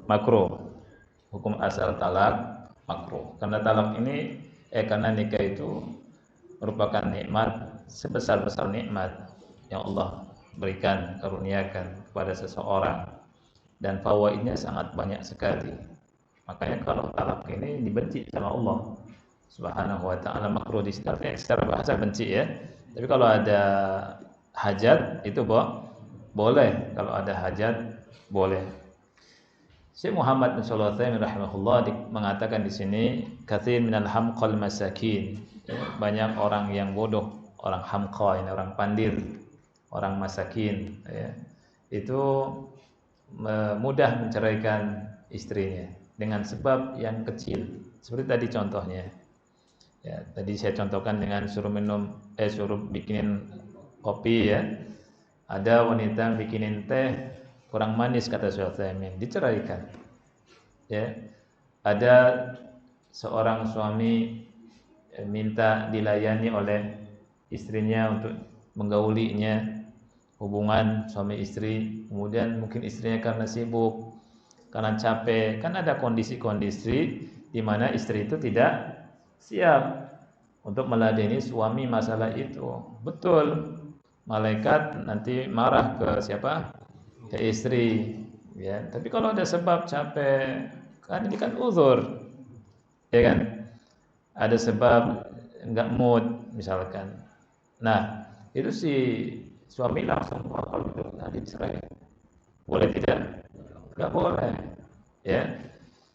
Makruh. Hukum asal talak makruh. Karena talak ini karena nikah itu merupakan nikmat sebesar-besar nikmat yang Allah berikan, karuniakan kepada seseorang, dan fawaidnya sangat banyak sekali. Makanya kalau talak ini dibenci sama Allah Subhanahu wa taala, makruh di secara bahasa benci ya. Tapi kalau ada hajat itu boleh, kalau ada hajat boleh. Syekh Muhammad bin Shalih Al-Utsaimin rahimahullah mengatakan di sini katsir minal hamqal masakin, ya, banyak orang yang bodoh, orang hamqa ini orang pandir, orang masakin ya, itu mudah menceraikan istrinya dengan sebab yang kecil. Seperti tadi contohnya. Ya, tadi saya contohkan dengan suruh bikinin kopi ya. Ada wanita bikinin teh kurang manis kata Syekh Utsaimin, diceraikan. Ya. Ada seorang suami minta dilayani oleh istrinya untuk menggaulinya, hubungan suami istri, kemudian mungkin istrinya karena sibuk, karena capek, kan ada kondisi-kondisi di mana istri itu tidak siap untuk meladeni suami masalah itu. Betul, malaikat nanti marah ke siapa? Ke istri, ya. Tapi kalau ada sebab capek, kan ini kan uzur, ya kan? ada sebab enggak mood misalkan. Nah, itu si suami langsung kalau gitu dicerai. Boleh tidak? Enggak boleh. Ya.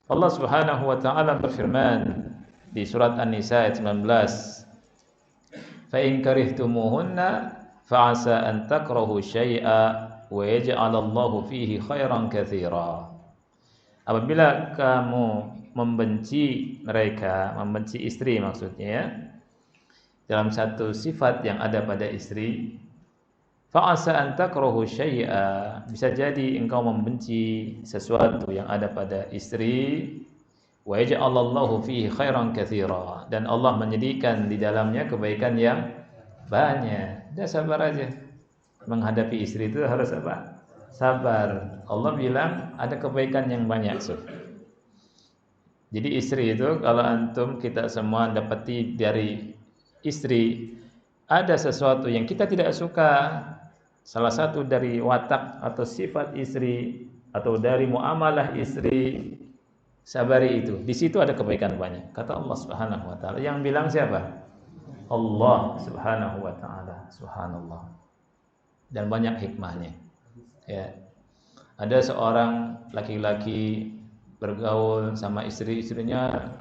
Allah Subhanahu wa taala berfirman di surat An-Nisa ayat 19, "Fa in karihtumuhunna fa'asa an takrahu syai'a wa yaj'alallahu fihi khairan katsira." Apabila kamu membenci mereka, membenci istri maksudnya ya, dalam satu sifat yang ada pada istri, fa'asa an takrahu syai'a, bisa jadi engkau membenci sesuatu yang ada pada istri, wa yaj'alallahu fihi khairan katsira, dan Allah menjadikan di dalamnya kebaikan yang banyak. Udah sabar aja. Menghadapi istri itu harus apa? Sabar. Allah bilang ada kebaikan yang banyak, Suf. Jadi istri itu kalau antum kita semua dapati dari istri ada sesuatu yang kita tidak suka, salah satu dari watak atau sifat istri atau dari muamalah istri, sabari itu. Di situ ada kebaikan banyak. Kata Allah Subhanahu wa taala. Yang bilang siapa? Allah Subhanahu wa taala. Subhanallah. Dan banyak hikmahnya. Ya. Ada seorang laki-laki bergaul sama istri-istrinya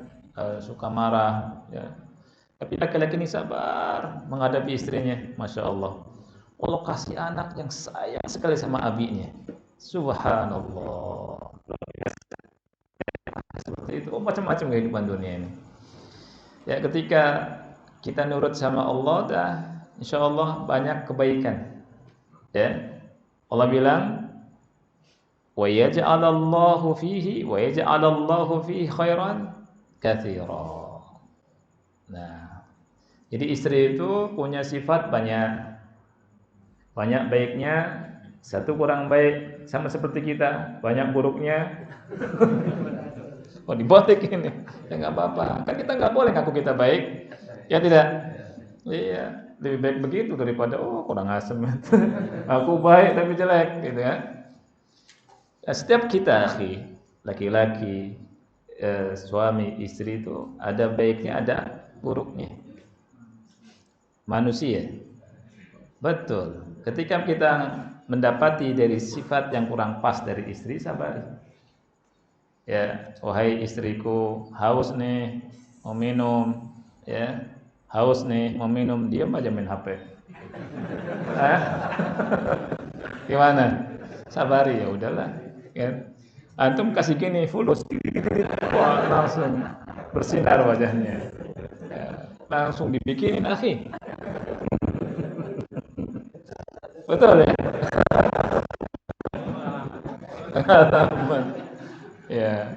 suka marah ya. Tapi laki-laki ini sabar menghadapi istrinya, Masya Allah. Allah kasih anak yang sayang sekali sama abinya. Subhanallah. Seperti itu. Oh, macam-macam kehidupan dunia ini. Ya, ketika kita nurut sama Allah, dah, insya Allah banyak kebaikan. Ya, Allah bilang, wa yaj'alallahu fihi khairan katsira. Nah, jadi istri itu punya sifat banyak baiknya, satu kurang baik, sama seperti kita, banyak buruknya. Oh, dibotek ini, ya nggak apa-apa. Kan kita nggak boleh ngaku kita baik, ya tidak? Iya, lebih baik begitu daripada kurang asem. Aku baik tapi jelek, gitu ya. Nah, setiap kita, akhi, laki-laki, suami, istri itu ada baiknya, ada buruknya. Manusia, betul. Ketika kita mendapati dari sifat yang kurang pas dari istri, sabar. Ya, wahai istriku, haus nih, mau minum, ya, haus nih, mau minum, diam aja main HP. Gimana? Sabari, ya udahlah. Ya. Antum kasih gini, fulus, wah, langsung bersinar wajahnya. Ya, langsung dibikinin, akhi. Betul ya? Ya,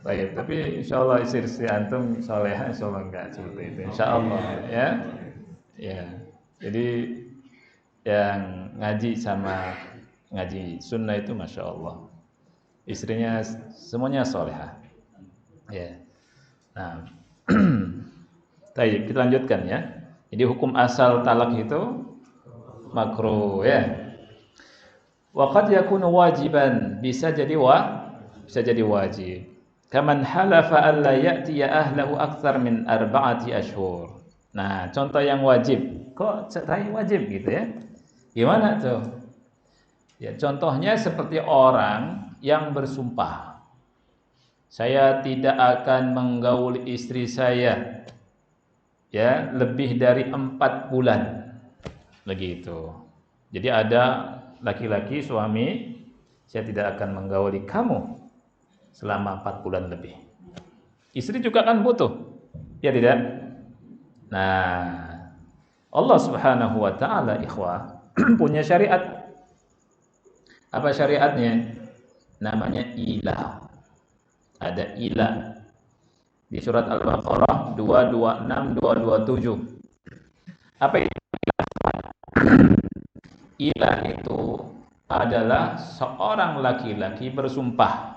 baik. Tapi insya Allah istri antum soleha, insya Allah enggak seperti itu. Insya Allah, ya, ya. Jadi yang ngaji sama ngaji sunnah itu, masya Allah, istrinya semuanya soleha. Ya. Nah, baik, kita lanjutkan ya. Jadi hukum asal talak itu makruh ya. Wa qad yakunu wajiban, bisa jadi wajib. Kaman halafa alla ya'tiya ahlahu akthar min arba'ati ashhur. Nah, contoh yang wajib. Kok cerai wajib gitu ya? Gimana tuh? Ya, contohnya seperti orang yang bersumpah, saya tidak akan menggauli istri saya ya lebih dari 4 bulan. Begitu. Jadi ada laki-laki suami, saya tidak akan menggauli kamu selama 4 bulan lebih. Istri juga kan butuh, ya tidak? Nah, Allah Subhanahu wa taala, ikhwah, punya syariat. Apa syariatnya? Namanya ilah. Ada ilah. Di surat Al-Baqarah 226 227. Apa itu? Ilah itu adalah seorang laki-laki bersumpah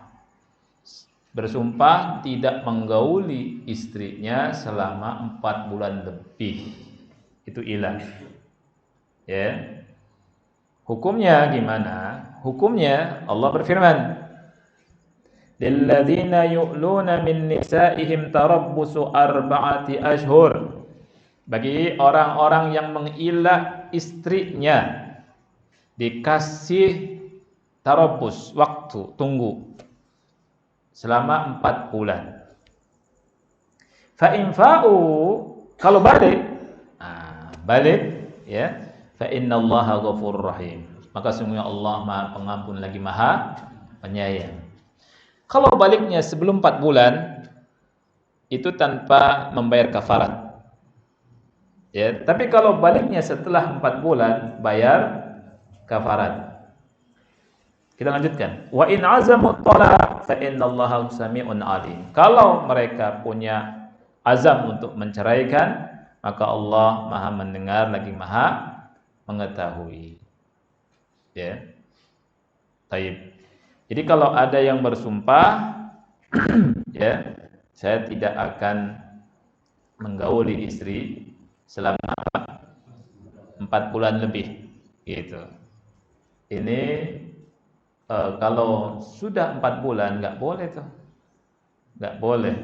tidak menggauli istrinya selama 4 bulan lebih. Itu ilah. Ya. Hukumnya gimana? Hukumnya Allah berfirman lilladzina yu'luna min nisaihim tarabbusu arba'ati ashhur. Bagi orang-orang yang mengilah istrinya dikasih tarabbus, waktu tunggu selama 4 bulan. Fa in fa'u, kalau balik, balik ya, fa innallaha ghafurur rahim. Maka sungguhnya Allah Maha Pengampun lagi Maha Penyayang. Kalau baliknya sebelum 4 bulan itu tanpa membayar kafarat. Ya, tapi kalau baliknya setelah 4 bulan bayar kafarat. Kita lanjutkan. Wa in azamu talaq fa innallaha samii'un 'alim. Kalau mereka punya azam untuk menceraikan, maka Allah Maha mendengar lagi Maha mengetahui. Ya. Taib. Jadi kalau ada yang bersumpah ya, saya tidak akan menggauli istri selama 4 bulan lebih gitu. Ini kalau sudah 4 bulan nggak boleh tuh. Nggak boleh.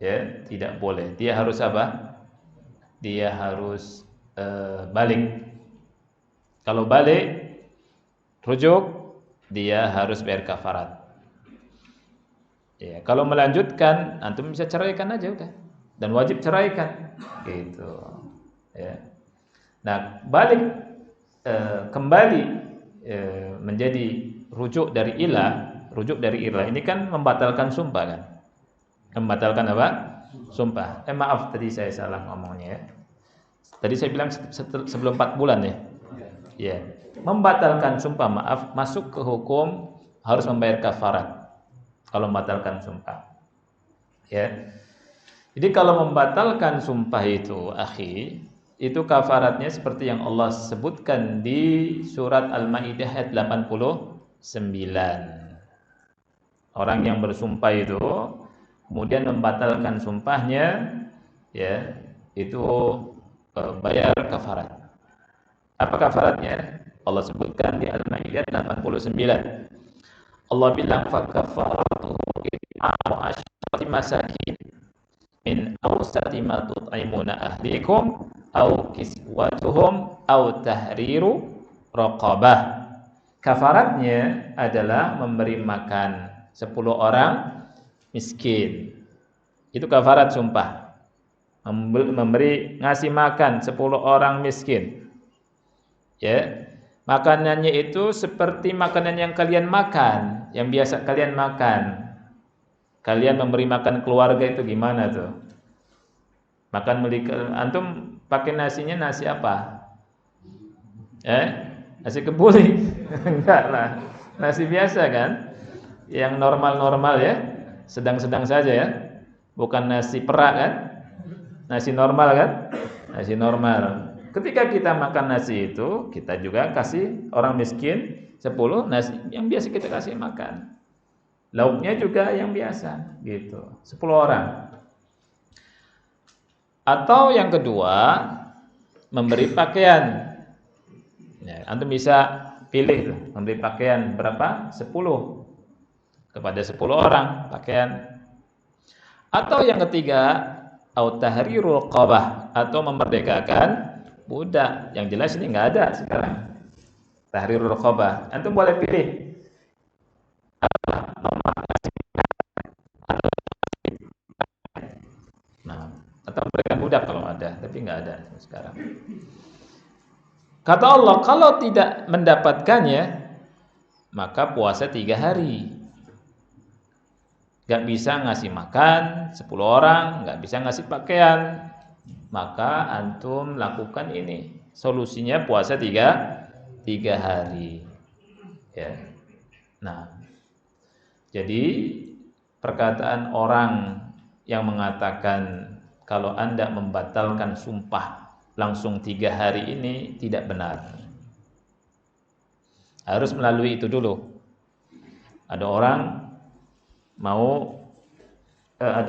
Ya, tidak boleh. Dia harus apa? Dia harus balik. Kalau balik rujuk, dia harus bayar kafarat. Ya, kalau melanjutkan, antum bisa ceraikan aja udah. Dan wajib ceraikan. Gitu. Ya. Nah, balik kembali menjadi rujuk dari ilah ini kan membatalkan sumpah kan? Membatalkan apa? Sumpah. Maaf tadi saya salah ngomongnya ya. Tadi saya bilang sebelum 4 bulan ya. Ya. Membatalkan sumpah, maaf, masuk ke hukum harus membayar kafarat kalau membatalkan sumpah. Ya. Jadi kalau membatalkan sumpah itu, akhi, itu kafaratnya seperti yang Allah sebutkan di surat Al-Maidah ayat 89. Orang yang bersumpah itu kemudian membatalkan sumpahnya, ya, itu bayar kafarat. Apa kafaratnya? Allah sebutkan di Al-Maidah 89. Allah bilang fa kafaratuhu it'amu asyrati masakin min awsati ma tut'imuna ahlikum au kiswatuhum au tahriru raqabah. Kafaratnya adalah memberi makan 10 orang miskin. Itu kafarat sumpah. Ngasih makan 10 orang miskin. Ya. Makanannya itu seperti makanan yang kalian makan, yang biasa kalian makan. Kalian memberi makan keluarga itu gimana tuh? Makan antum pakai nasinya nasi apa? Nasi kebuli? Enggak lah. Nasi biasa kan? Yang normal-normal ya. Sedang-sedang saja ya. Bukan nasi perak kan? Nasi normal kan? Nasi normal. Ketika kita makan nasi itu, kita juga kasih orang miskin 10 nasi yang biasa kita kasih makan. Lauknya juga yang biasa gitu. 10 orang. Atau yang kedua, memberi pakaian. Ya, antum bisa pilih memberi pakaian berapa? 10 kepada 10 orang pakaian. Atau yang ketiga, au tahrirul raqabah, atau memerdekakan budak. Yang jelas ini enggak ada sekarang. Tahrirul raqabah. Antum boleh pilih. Nah, atau memberikan budak kalau ada, tapi enggak ada sekarang. Kata Allah, kalau tidak mendapatkannya, maka puasa 3 hari. Gak bisa ngasih makan 10 orang, gak bisa ngasih pakaian, maka antum lakukan ini. Solusinya puasa 3 hari. Ya. Nah, jadi perkataan orang yang mengatakan kalau Anda membatalkan sumpah langsung 3 hari ini tidak benar. Harus melalui itu dulu. Ada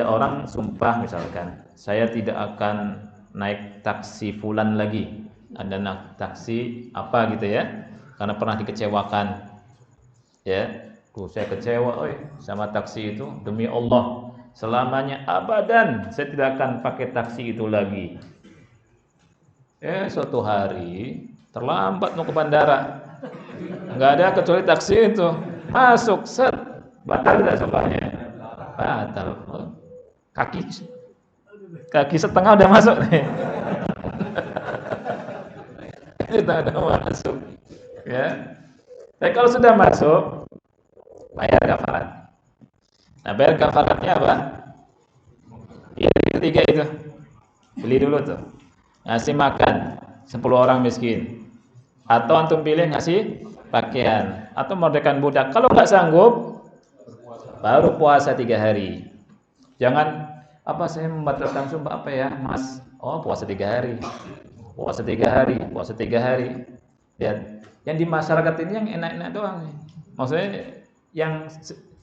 orang sumpah misalkan, saya tidak akan naik taksi fulan lagi. Ada taksi apa gitu ya, karena pernah dikecewakan. Ya. Tuh, saya kecewa sama taksi itu. Demi Allah, selamanya abadan saya tidak akan pakai taksi itu lagi. Suatu hari terlambat mau ke bandara, nggak ada kecuali taksi itu. Masuk, set, batal tidak semuanya? Batal. Kaki setengah udah masuk nih. Kita udah masuk, ya. Tapi kalau sudah masuk, bayar kafarat. Nah, bayar kafaratnya apa? Yang ketiga itu, beli dulu tuh, ngasih makan 10 orang miskin, atau antum pilih ngasih pakaian, atau merdekakan budak. Kalau nggak sanggup, baru puasa 3 hari. Jangan saya membatalkan sumpah Mas? Puasa 3 hari. Puasa 3 hari, puasa 3 hari. Ya, yang di masyarakat ini yang enak-enak doang nih. Maksudnya yang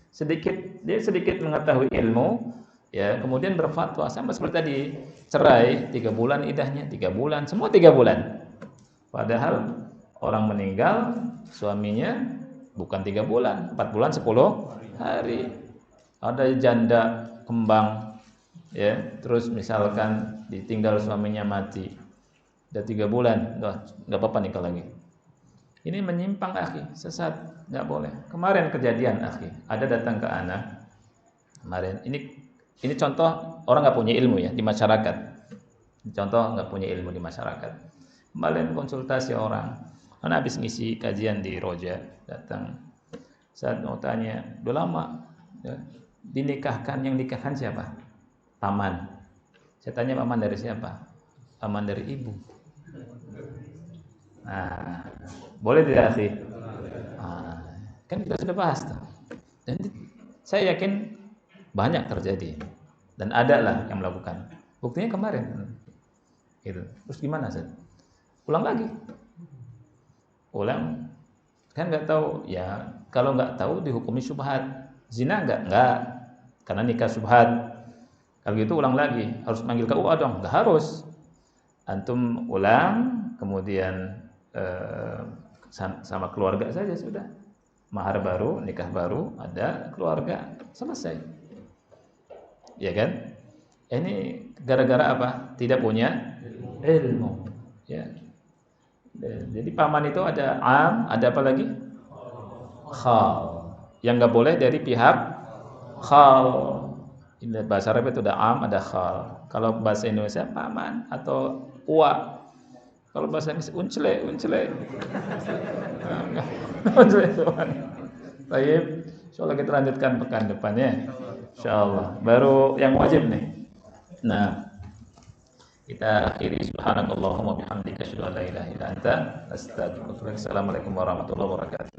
sedikit mengetahui ilmu, ya, kemudian berfatwa sama seperti tadi, cerai 3 bulan idahnya, 3 bulan, semua 3 bulan. Padahal orang meninggal suaminya bukan 3 bulan, 4 bulan 10 hari. Ada janda kembang, ya, terus misalkan ditinggal suaminya mati, udah 3 bulan, nggak apa-apa nikah lagi. Ini menyimpang akhi, sesat, nggak boleh. Kemarin kejadian akhi, ada datang ke anak kemarin. Ini contoh orang nggak punya ilmu ya di masyarakat. Contoh nggak punya ilmu di masyarakat. Kemarin konsultasi orang, anak habis ngisi kajian di Roja, datang. Saat mau tanya, udah lama ya, dinikahkan, yang nikahkan siapa? Paman. Saya tanya, paman dari siapa? Paman dari ibu. Nah, boleh tidak sih? Kan kita sudah bahas tuh. Dan saya yakin banyak terjadi dan ada lah yang melakukan. Buktinya kemarin. Gitu. Terus gimana sih? Ulang lagi. Ulang. Kan nggak tahu ya. Kalau nggak tahu dihukumi syubhat. Zina nggak. Karena nikah syubhat. Kalau gitu ulang lagi. Harus manggil KUA dong? Nggak harus. Antum ulang, kemudian sama keluarga saja sudah. Mahar baru, nikah baru, ada keluarga, selesai. Ya kan? Ini gara-gara apa? Tidak punya ilmu. Ya. Jadi paman itu ada am, ada apa lagi? Khal. Yang nggak boleh dari pihak khal. Ini bahasa Arab itu ada am, ada khal. Kalau bahasa Indonesia paman atau uwa. Kalau bahasa Inggris uncele. Baik, insyaallah kita lanjutkan pekan depannya. Insyaallah. Baru yang wajib nih. Nah, kita akhiri subhanakallahumma bihamdika asyhadu an la ilaha illa anta astaghfiruka wa atubu ilaik. Assalamualaikum warahmatullahi wabarakatuh.